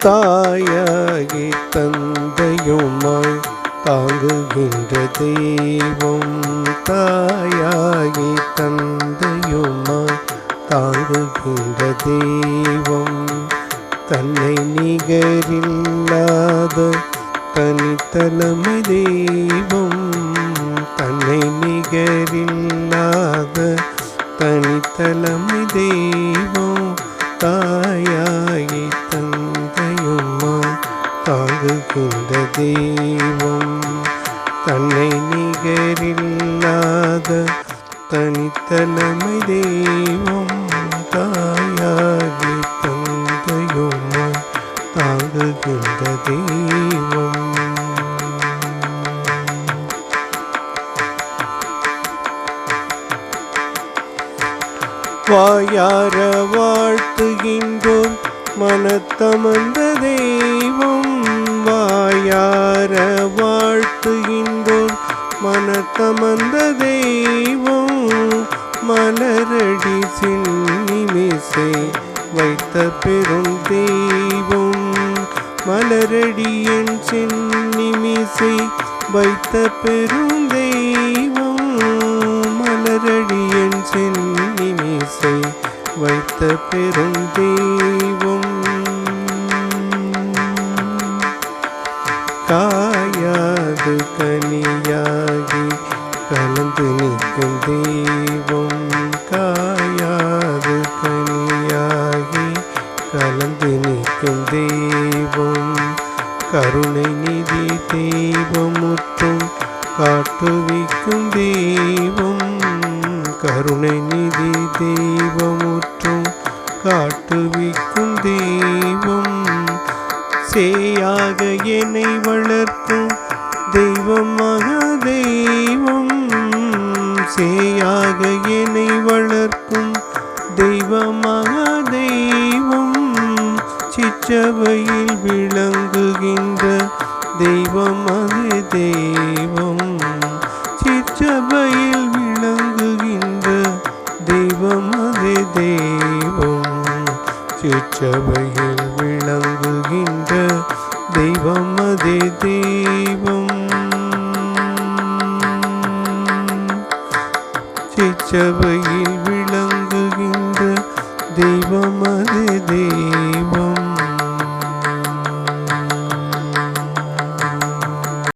தாயாகி தந்தையுமாய் தாங்குகின்ற தெய்வம். தாயாகி தந்தையுமாய் தாங்குகின்ற தெய்வம். தன்னை நிகரில்லாத தனித்தலைமை தெய்வம். தன்னை நிகரில்லாத தனித்தலைமை தெய்வம். தாயாகி தந்தையுமாய் தாங்குகின்ற தெய்வம். தன்னை நிகரில்லாத தனித்தலைமை தெய்வம். தாயாகி தந்தையுமாய் தாங்குகின்ற தெய்வம். வாயார வாழ்த்துகின்றோம் மனத்தமர்ந்த தெய்வம். வாயார வாழ்த்துகின்றோம் மனத்தமர்ந்த தெய்வம். மலரடி சின்னிமிசை வைத்த பெரும் தெய்வம். மலரடியின் சின்னிமிசை வைத்த பெரும் தெய்வம். மலரடியின் சின்னிமிசை வைத்த பெரும் தெய்வம். காயாது கனியாகி கலந்து நிற்கும் தெய்வம். காயாது கனியாகி கலந்து நிற்கும் தெய்வம். கருணை நிதி தெய்வமுற்றும் காட்டுவிக்கும் தெய்வம். கருணை நிதி தெய்வமுற்றும் காட்டுவிக்கும் தெய்வம். சேயாக என்னை வளர்க்கும் தெய்வமாக தெய்வம். சேயாக என்னை வளர்க்கும் தெய்வமாக தெய்வம். சிற்றவையில் விளங்குகின்ற தெய்வம் அது தெய்வம். சிற்றவையில் விளங்குகின்ற தெய்வம் அது தெய்வம். சிற்றவையில் விளங்குகின்ற தெய்வம் அது தெய்வம். சிற்றவையில் விளங்குகின்ற தெய்வம் அது தெய்வம்.